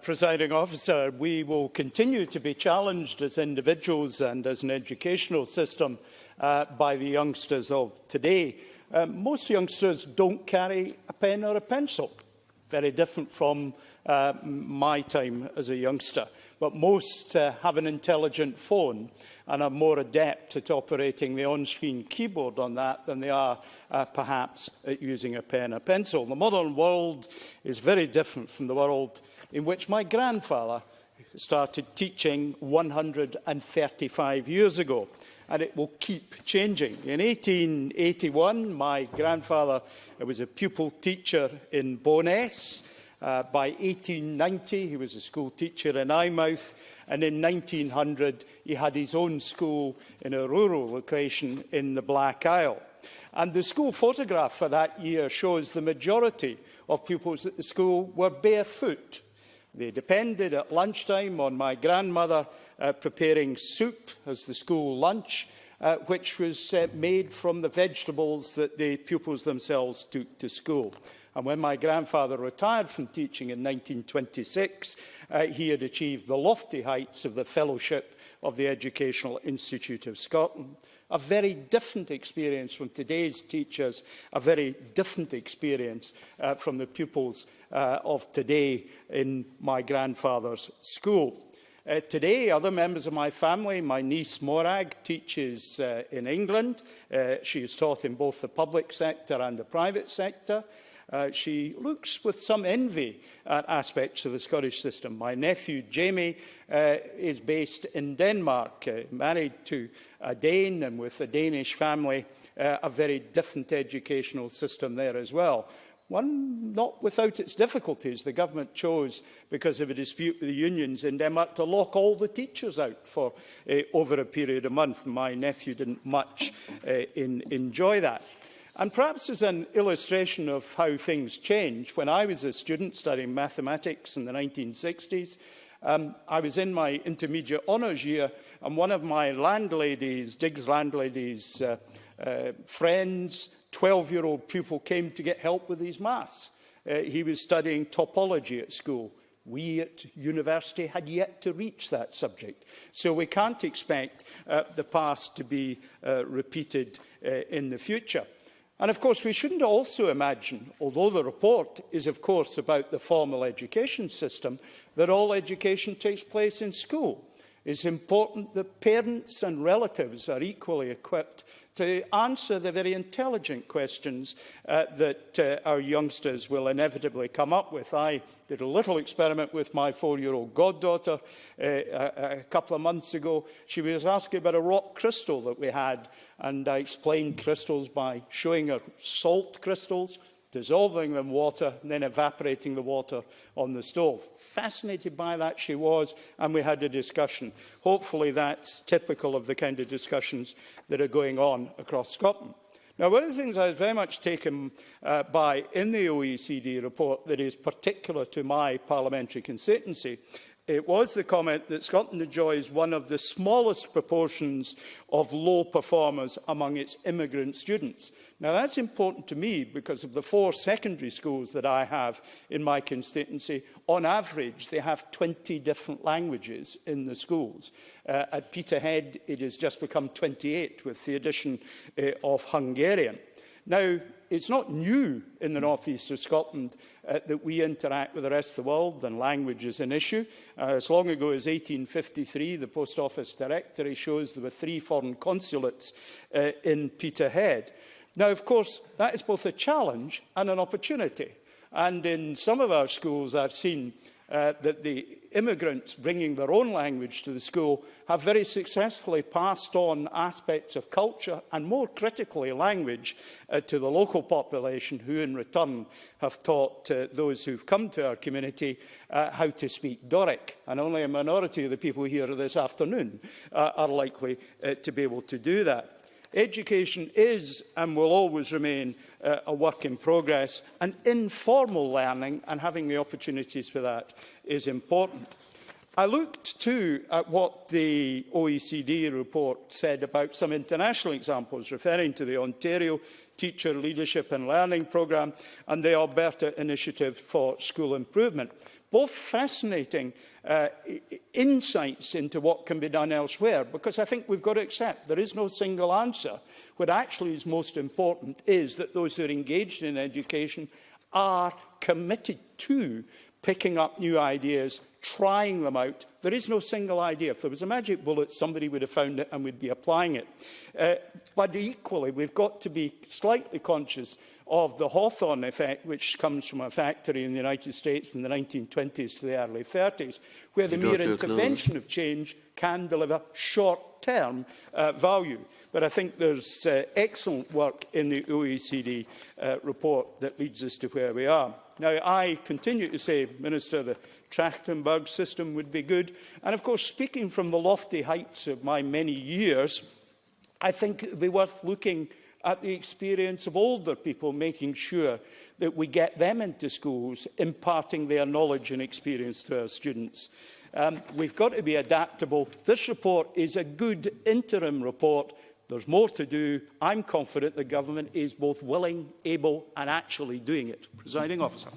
Presiding officer, we will continue to be challenged as individuals and as an educational system by the youngsters of today. Most youngsters don't carry a pen or a pencil, very different from my time as a youngster. But most have an intelligent phone and are more adept at operating the on-screen keyboard on that than they are perhaps at using a pen or pencil. The modern world is very different from the world in which my grandfather started teaching 135 years ago, and it will keep changing. In 1881, my grandfather was a pupil teacher in Bo'ness. By 1890, he was a school teacher in Eyemouth, and in 1900, he had his own school in a rural location in the Black Isle. And the school photograph for that year shows the majority of pupils at the school were barefoot. They depended at lunchtime on my grandmother preparing soup as the school lunch, which was made from the vegetables that the pupils themselves took to school. And when my grandfather retired from teaching in 1926, he had achieved the lofty heights of the Fellowship of the Educational Institute of Scotland. A very different experience from today's teachers, a very different experience from the pupils of today in my grandfather's school. Today, other members of my family, my niece Morag teaches in England. She is taught in both the public sector and the private sector. She looks with some envy at aspects of the Scottish system. My nephew Jamie is based in Denmark, married to a Dane and with a Danish family, a very different educational system there as well. One not without its difficulties. The government chose, because of a dispute with the unions in Denmark, to lock all the teachers out for over a period of months. My nephew didn't much enjoy that. And perhaps as an illustration of how things change, when I was a student studying mathematics in the 1960s, I was in my intermediate honours year, and one of my landladies, Diggs landladies' friends, 12-year-old pupil, came to get help with his maths. He was studying topology at school. We at university had yet to reach that subject. So we can't expect the past to be repeated in the future. And of course, we shouldn't also imagine, although the report is of course about the formal education system, that all education takes place in school. It's important that parents and relatives are equally equipped to answer the very intelligent questions that our youngsters will inevitably come up with. I did a little experiment with my 4-year-old goddaughter a couple of months ago. She was asking about a rock crystal that we had, and I explained crystals by showing her salt crystals, dissolving them in water, and then evaporating the water on the stove. Fascinated by that she was, and we had a discussion. Hopefully that's typical of the kind of discussions that are going on across Scotland. Now, one of the things I was very much taken by in the OECD report that is particular to my parliamentary constituency, it was the comment that Scotland enjoys one of the smallest proportions of low performers among its immigrant students. Now, that's important to me because of the 4 secondary schools that I have in my constituency. On average, they have 20 different languages in the schools. At Peterhead, it has just become 28 with the addition of Hungarian. Now, it's not new in the north east of Scotland that we interact with the rest of the world, and language is an issue. As long ago as 1853, the Post Office Directory shows there were 3 foreign consulates in Peterhead. Now, of course, that is both a challenge and an opportunity. And in some of our schools, I've seen that the immigrants bringing their own language to the school have very successfully passed on aspects of culture and, more critically, language to the local population, who in return have taught those who've come to our community how to speak Doric. And only a minority of the people here this afternoon are likely to be able to do that. Education is and will always remain a work in progress, and informal learning and having the opportunities for that is important. I looked too at what the OECD report said about some international examples, referring to the Ontario Teacher Leadership and Learning Programme and the Alberta Initiative for School Improvement. Both fascinating insights into what can be done elsewhere, because I think we've got to accept there is no single answer. What actually is most important is that those who are engaged in education are committed to picking up new ideas, trying them out. There is no single idea. If there was a magic bullet, somebody would have found it and would be applying it. But equally, we've got to be slightly conscious of the Hawthorne effect, which comes from a factory in the United States from the 1920s to the early 30s, where the mere intervention of change can deliver short-term value. But I think there's excellent work in the OECD report that leads us to where we are. Now, I continue to say, Minister, the Trachtenberg system would be good. And, of course, speaking from the lofty heights of my many years, I think it would be worth looking at the experience of older people, making sure that we get them into schools, imparting their knowledge and experience to our students. We've got to be adaptable. This report is a good interim report. There's more to do. I'm confident the government is both willing, able and actually doing it. Presiding Officer.